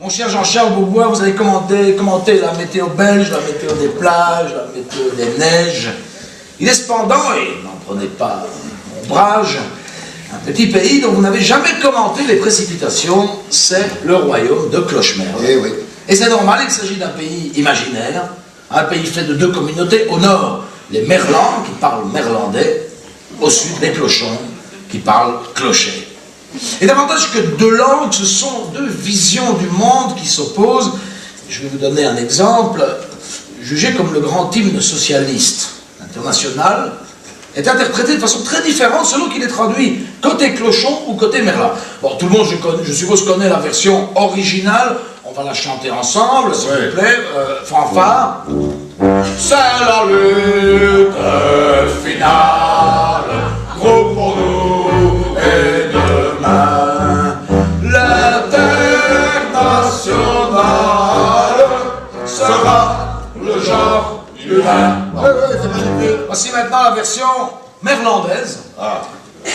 Mon cher Jean-Charles Beaubois, vous avez commenté la météo belge, la météo des plages, la météo des neiges. Il est cependant, et n'en prenez pas ombrage, un petit pays dont vous n'avez jamais commenté les précipitations, c'est le royaume de Clochemerle. Eh oui. Et c'est normal, il s'agit d'un pays imaginaire, un pays fait de deux communautés. Au nord, les Merlans, qui parlent merlandais, au sud, les Clochons, qui parlent clocher. Et davantage que deux langues, ce sont deux visions du monde qui s'opposent. Je vais vous donner un exemple. Jugé comme le grand hymne socialiste international, est interprété de façon très différente selon qu'il est traduit côté Clochon ou côté Merlan. Bon, tout le monde, je suppose, connaît la version originale. On va la chanter ensemble, s'il vous plaît. Fanfare. C'est la lutte finale, gros pour nous et demain. L'international sera le genre humain. Voici maintenant la version merlandaise,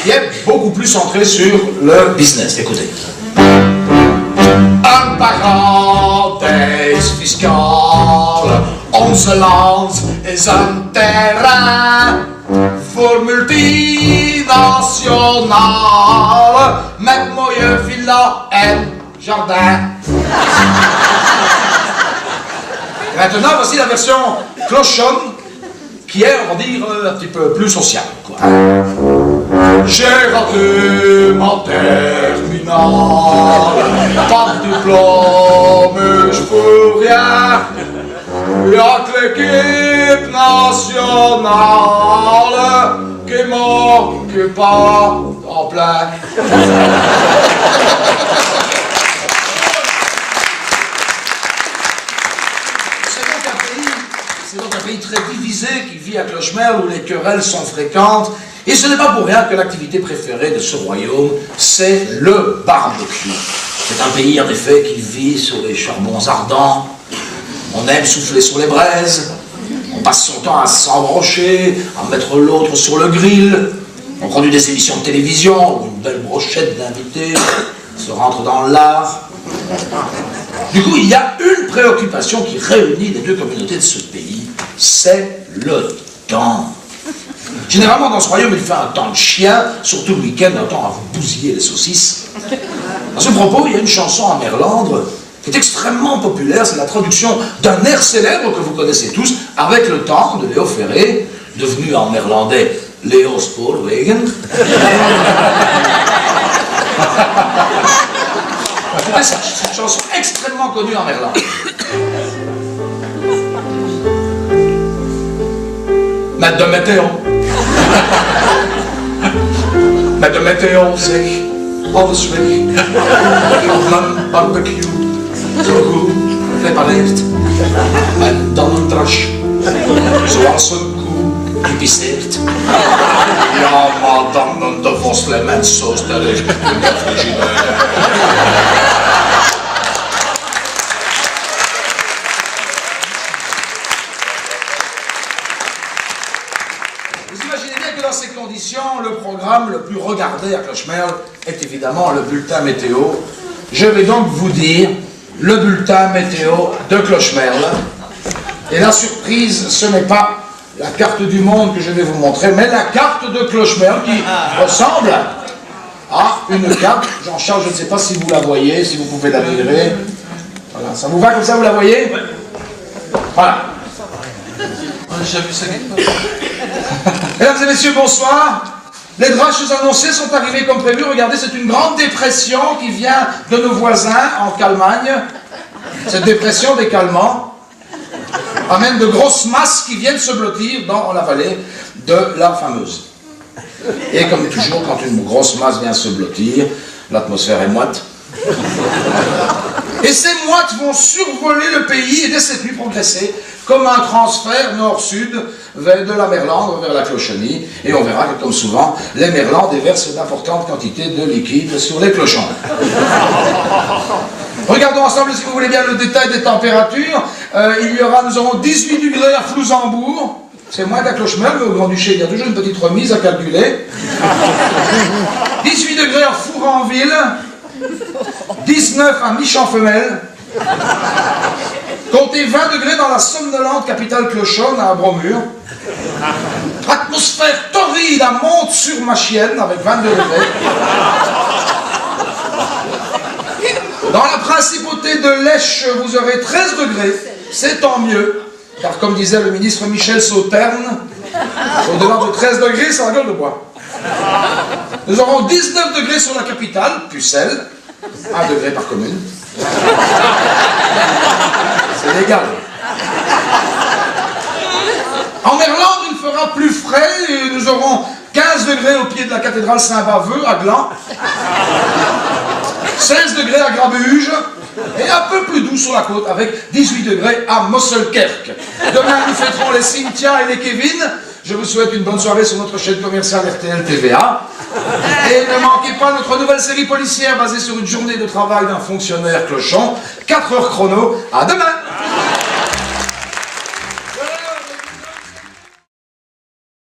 qui est beaucoup plus centrée sur le business. Écoutez. Een paradijs fiscaal, onze land is een terrein voor multinationale met mooie villa en jardin. Maintenant, voici la version clochonne, qui est, on va dire, un petit peu plus sociale, quoi. J'ai raté ma terminale, pas de diplôme, je peux rien. Y'a que l'équipe nationale qui manque pas en plein. C'est donc un pays très divisé qui vit à Clochemerle où les querelles sont fréquentes. Et ce n'est pas pour rien que l'activité préférée de ce royaume, c'est le barbecue. C'est un pays, en effet, qui vit sur les charbons ardents. On aime souffler sur les braises. On passe son temps à s'embrocher, à mettre l'autre sur le grill. On produit des émissions de télévision où une belle brochette d'invités se rentre dans l'art. Du coup, il y a une préoccupation qui réunit les deux communautés de ce pays, c'est le temps. Généralement, dans ce royaume, il fait un temps de chien, surtout le week-end, un temps à vous bousiller les saucisses. À ce propos, il y a une chanson en merlandre qui est extrêmement populaire, c'est la traduction d'un air célèbre que vous connaissez tous, Avec le temps, de Léo Ferré, devenu en néerlandais Léo Spoorwegen. C'est une chanson extrêmement connue en Merland. Met de météo. Met de météo zeg alles weg. Op mijn barbecue. Zo goed geprepareerd. En dan een trash. Zoals een koe die pisseert. Ja, maar dan een de voslemens zo sterk in de frigidaire. Dans ces conditions, le programme le plus regardé à Clochemerle est évidemment le bulletin météo. Je vais donc vous dire le bulletin météo de Clochemerle. Et la surprise, ce n'est pas la carte du monde que je vais vous montrer, mais la carte de Clochemerle qui ressemble à une carte. Jean-Charles, je ne sais pas si vous la voyez, si vous pouvez la virer. Voilà, ça vous va comme ça, vous la voyez? Voilà. J'ai vu ça. Mesdames et messieurs, bonsoir. Les draches annoncées sont arrivées comme prévu. Regardez, c'est une grande dépression qui vient de nos voisins en Calmagne. Cette dépression des Calmans amène de grosses masses qui viennent se blottir dans la vallée de la Fameuse. Et comme toujours, quand une grosse masse vient se blottir, l'atmosphère est moite. Et ces moites vont survoler le pays et dès cette nuit progresser comme un transfert nord-sud de la Merlande vers la Clochonie. Et on verra que, comme souvent, les Merlands déversent d'importantes quantités de liquide sur les clochons. Regardons ensemble, si vous voulez bien, le détail des températures. Nous aurons 18 degrés à Flouzembourg. C'est moins qu'à Clochemerle, mais au Grand-Duché, il y a toujours une petite remise à calculer. 18 degrés à Fouranville. 19 à Mich-en-Femelle. Comptez 20 degrés dans la somnolente capitale clochonne à Bromure. Atmosphère torride à Monte-sur-Machienne avec 22 degrés. Dans la principauté de Lèche, vous aurez 13 degrés. C'est tant mieux, car comme disait le ministre Michel Sauterne, au-delà de 13 degrés, c'est la gueule de bois. Nous aurons 19 degrés sur la capitale, Pucelle, 1 degré par commune. C'est légal. En Merlande, il fera plus frais et nous aurons 15 degrés au pied de la cathédrale Saint-Baveux à Gland, 16 degrés à Grabuge et un peu plus doux sur la côte avec 18 degrés à Mosselkerk. Demain, nous fêterons les Cynthia et les Kevin. Je vous souhaite une bonne soirée sur notre chaîne commerciale RTL TVA. Et ne manquez pas notre nouvelle série policière basée sur une journée de travail d'un fonctionnaire clochon. 4 heures chrono. À demain!